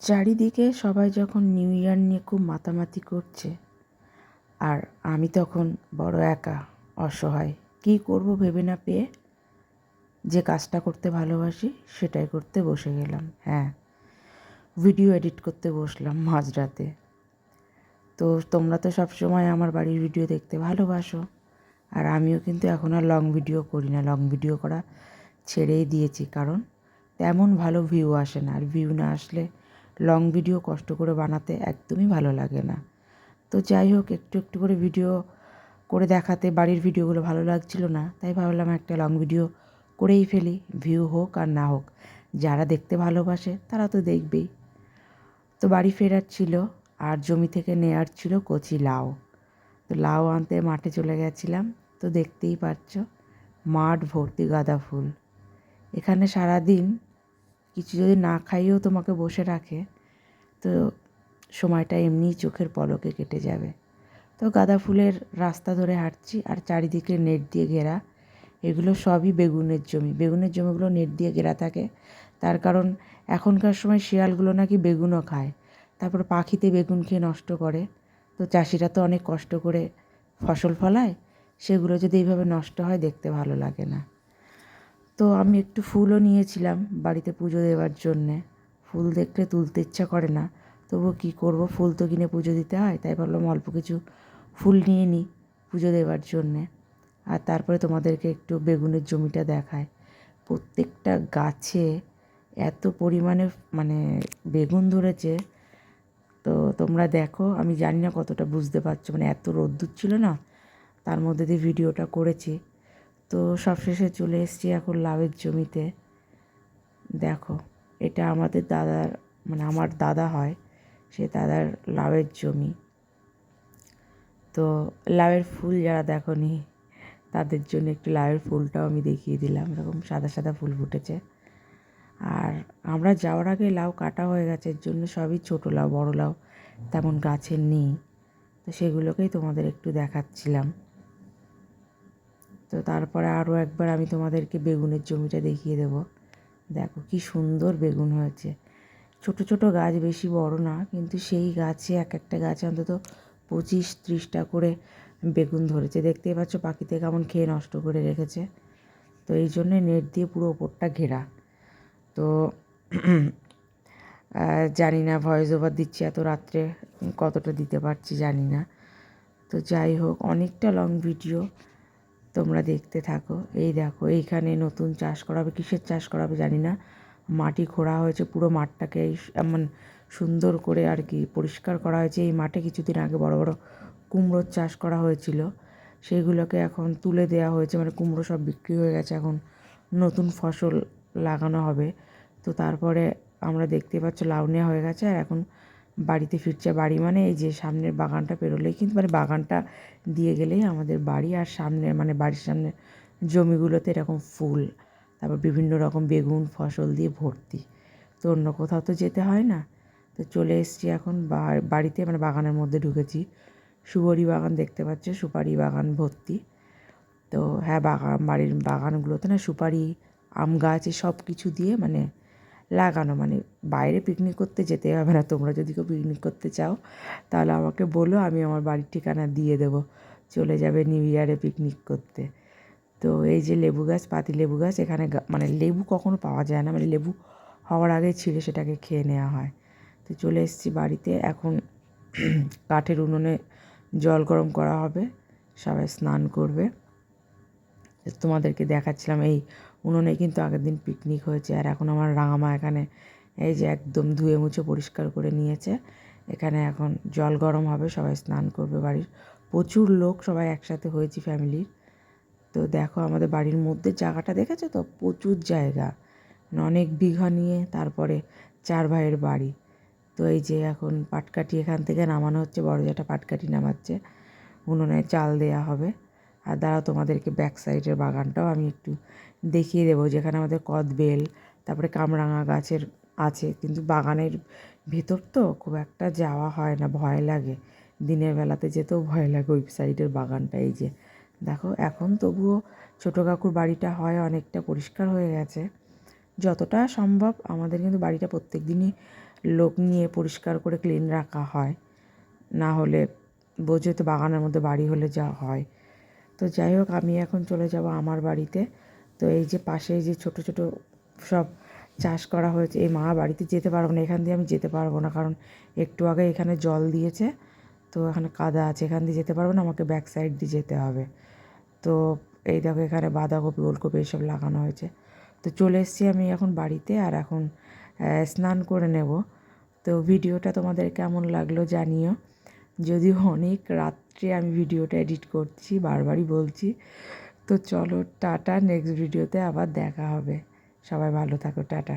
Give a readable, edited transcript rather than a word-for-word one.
চারিদিকে সবাই যখন নিউ ইয়ার নিয়ে খুব মাতামাতি করছে, আর আমি তখন বড় একা, অসহায়, কী করব ভেবে না পেয়ে যে কাজটা করতে ভালোবাসি সেটাই করতে বসে গেলাম। হ্যাঁ, ভিডিও এডিট করতে বসলাম মাঝরাতে। তো তোমরা তো সবসময় আমার বাড়ির ভিডিও দেখতে ভালোবাসো, আর আমিও কিন্তু এখন আর লং ভিডিও করি না। লং ভিডিও করা ছেড়েই দিয়েছি, কারণ তেমন ভালো ভিউ আসে না, আর ভিউ না আসলে লং ভিডিও কষ্ট করে বানাতে একদমই ভালো লাগে না। তো যাই হোক, একটু একটু করে ভিডিও করে দেখাতে বাড়ির ভিডিওগুলো ভালো লাগছিল না, তাই ভাবলাম একটা লং ভিডিও করেই ফেলি। ভিউ হোক আর না হোক, যারা দেখতে ভালোবাসে তারা তো দেখবেই। তো বাড়ি ফেরার ছিল, আর জমি থেকে নেয়ার ছিল কচি লাউ। তো লাউ আনতে মাঠে চলে গেছিলাম। তো দেখতেই পাচ্ছ, মাঠ ভর্তি গাঁদা ফুল। এখানে সারাদিন কিছু যদি না খাইয়েও তোমাকে বসে রাখে, তো সময়টা এমনিই চোখের পলকে কেটে যাবে। তো গাঁদা ফুলের রাস্তা ধরে হাঁটছি, আর চারিদিকে নেট দিয়ে ঘেরা। এগুলো সবই বেগুনের জমি। বেগুনের জমিগুলো নেট দিয়ে ঘেরা থাকে, তার কারণ এখনকার সময় শিয়ালগুলো নাকি বেগুনও খায়, তারপর পাখিতে বেগুন খেয়ে নষ্ট করে। তো চাষিরা তো অনেক কষ্ট করে ফসল ফলায়, সেগুলো যদি এইভাবে নষ্ট হয় দেখতে ভালো লাগে না। তো আমি একটু ফুলও নিয়েছিলাম বাড়িতে পুজো দেওয়ার জন্যে। ফুল দেখলে তুলতে ইচ্ছা করে না, তবুও কী করব, ফুল তো কিনে পুজো দিতে হয়, তাই ভাবলাম অল্প কিছু ফুল নিয়ে নিই পুজো দেওয়ার জন্যে। আর তারপরে তোমাদেরকে একটু বেগুনের জমিটা দেখায়। প্রত্যেকটা গাছে এত পরিমাণে মানে বেগুন ধরেছে। তো তোমরা দেখো, আমি জানি না কতটা বুঝতে পারছো, মানে এত রোদ্দুর ছিল না, তার মধ্যে দিয়ে ভিডিওটা করেছি। তো সবশেষে চলে এসেছি এখন লাউয়ের জমিতে। দেখো, এটা আমাদের দাদার, মানে আমার দাদা হয়, সে দাদার লাউয়ের জমি। তো লাউয়ের ফুল যারা দেখোনি তাদের জন্য একটু লাউয়ের ফুলটাও আমি দেখিয়ে দিলাম। এরকম সাদা সাদা ফুল ফুটেছে। আর আমরা যাওয়ার আগে লাউ কাটা হয়ে গেছে, এর জন্য সবই ছোটো লাউ, বড় লাউ তেমন গাছে নেই। তো সেগুলোকেই তোমাদের একটু দেখাচ্ছিলাম। তো তারপরে আরও একবার আমি তোমাদেরকে বেগুনের জমিটা দেখিয়ে দেবো। দেখো কি সুন্দর বেগুন হয়েছে। ছোট ছোট গাছ, বেশি বড় না, কিন্তু সেই গাছে এক একটা গাছে অন্তত 25-30টা করে বেগুন ধরেছে। দেখতেই পাচ্ছ পাখিতে কেমন খেয়ে নষ্ট করে রেখেছে। তো এই জন্যে নেট দিয়ে পুরো ওপরটা ঘেরা। তো জানি না ভয়েস ওভার দিচ্ছি এত রাত্রে কতটা দিতে পারছি জানি না। তো যাই হোক, অনেকটা লং ভিডিও, তোমরা দেখতে থাকো। এই দেখো, এইখানে নতুন চাষ করা হবে, কিসের চাষ করা হবে জানি না। মাটি খোঁড়া হয়েছে, পুরো মাঠটাকে এমন সুন্দর করে আর কি পরিষ্কার করা হয়েছে। এই মাঠে কিছুদিন আগে বড় বড় কুমড়োর চাষ করা হয়েছিল, সেইগুলোকে এখন তুলে দেওয়া হয়েছে। মানে কুমড়ো সব বিক্রি হয়ে গেছে, এখন নতুন ফসল লাগানো হবে। তো তারপরে আমরা দেখতে পাচ্ছি লাউ নেওয়া হয়ে গেছে, আর এখন বাড়িতে ফিরছে। বাড়ি মানে এই যে সামনের বাগানটা পেরোলেই কিন্তু, মানে বাগানটা দিয়ে গেলেই আমাদের বাড়ি। আর সামনে মানে বাড়ির সামনে জমিগুলোতে এরকম ফুল, তারপর বিভিন্ন রকম বেগুন ফসল দিয়ে ভর্তি। তো অন্য কোথাও তো যেতে হয় না। তো চলে এসেছি এখন বাড়িতে, মানে বাগানের মধ্যে ঢুকেছি। সুপারি বাগান দেখতে পাচ্ছ, সুপারি বাগান ভর্তি। তো হ্যাঁ, বাড়ির বাগানগুলোতে না সুপারি, আম গাছ, সব কিছু দিয়ে মানে লাগানো। মানে বাইরে পিকনিক করতে যেতে হবে না। তোমরা যদি কেউ পিকনিক করতে চাও তাহলে আমাকে বলো, আমি আমার বাড়ির ঠিকানা দিয়ে দেবো, চলে যাবে নিউ ইয়ারে পিকনিক করতে। তো এই যে লেবু গাছ, পাতি লেবু গাছ, এখানে মানে লেবু কখনো পাওয়া যায় না, মানে লেবু হওয়ার আগে ছিঁড়ে সেটাকে খেয়ে নেওয়া হয়। তো চলে এসেছি বাড়িতে। এখন কাঠের উনুনে জল গরম করা হবে, সবাই স্নান করবে। তোমাদেরকে দেখাচ্ছিলাম, এই উনুনে কিন্তু আগের দিন পিকনিক হয়েছে। আর এখন আমার রাঙামা এখানে এই যে একদম ধুয়ে মুছে পরিষ্কার করে নিয়েছে। এখানে এখন জল গরম হবে, সবাই স্নান করবে। বাড়ির প্রচুর লোক, সবাই একসাথে হয়েছি ফ্যামিলির। তো দেখো আমাদের বাড়ির মধ্যে জায়গাটা দেখেছো তো, প্রচুর জায়গা, মানে অনেক বিঘা নিয়ে তারপরে 4 ভাইয়ের বাড়ি। তো এই যে এখন পাটকাঠি এখান থেকে নামানো হচ্ছে, বড় যেটা পাটকাঠি নামাচ্ছে, উনুনে চাল দেওয়া হবে। আর দাঁড়াও, তোমাদেরকে ব্যাক সাইডের বাগানটাও আমি একটু দেখিয়ে দেবো, যেখানে আমাদের কদবেল, তারপরে কামরাঙা গাছের আছে। কিন্তু বাগানের ভেতর তো খুব একটা যাওয়া হয় না, ভয় লাগে। দিনের বেলাতে যেতেও ভয় লাগে ওই সাইডের বাগানটা। এই যে দেখো, এখন তবুও ছোটো কাকুর বাড়িটা হয় অনেকটা পরিষ্কার হয়ে গেছে। যতটা সম্ভব আমাদের কিন্তু বাড়িটা প্রত্যেক দিনই লোক নিয়ে পরিষ্কার করে ক্লিন রাখা হয়, না হলে বোঝো তো বাগানের মধ্যে বাড়ি হলে যা হয়। তো যাই হোক, আমি এখন চলে যাব আমার বাড়িতে। তো এই যে পাশে এই যে ছোটো ছোটো সব চাষ করা হয়েছে, এই মা বাড়িতে যেতে পারবো না, এখান দিয়ে আমি যেতে পারবো না, কারণ একটু আগে এখানে জল দিয়েছে, তো এখানে কাদা আছে, এখান দিয়ে যেতে পারবো না, আমাকে ব্যাক সাইড দিয়ে যেতে হবে। তো এই দেখো এখানে বাঁধাকপি ওলকপি এইসব লাগানো হয়েছে। তো চলে এসেছি আমি এখন বাড়িতে, আর এখন স্নান করে নেব। তো ভিডিওটা তোমাদের কেমন লাগলো জানিও। যদিও অনেক রাত্রে আমি ভিডিওটা এডিট করছি, বারবারই বলছি। তো চলো টাটা, নেক্সট ভিডিওতে আবার দেখা হবে। সবাই ভালো থাকো, টাটা।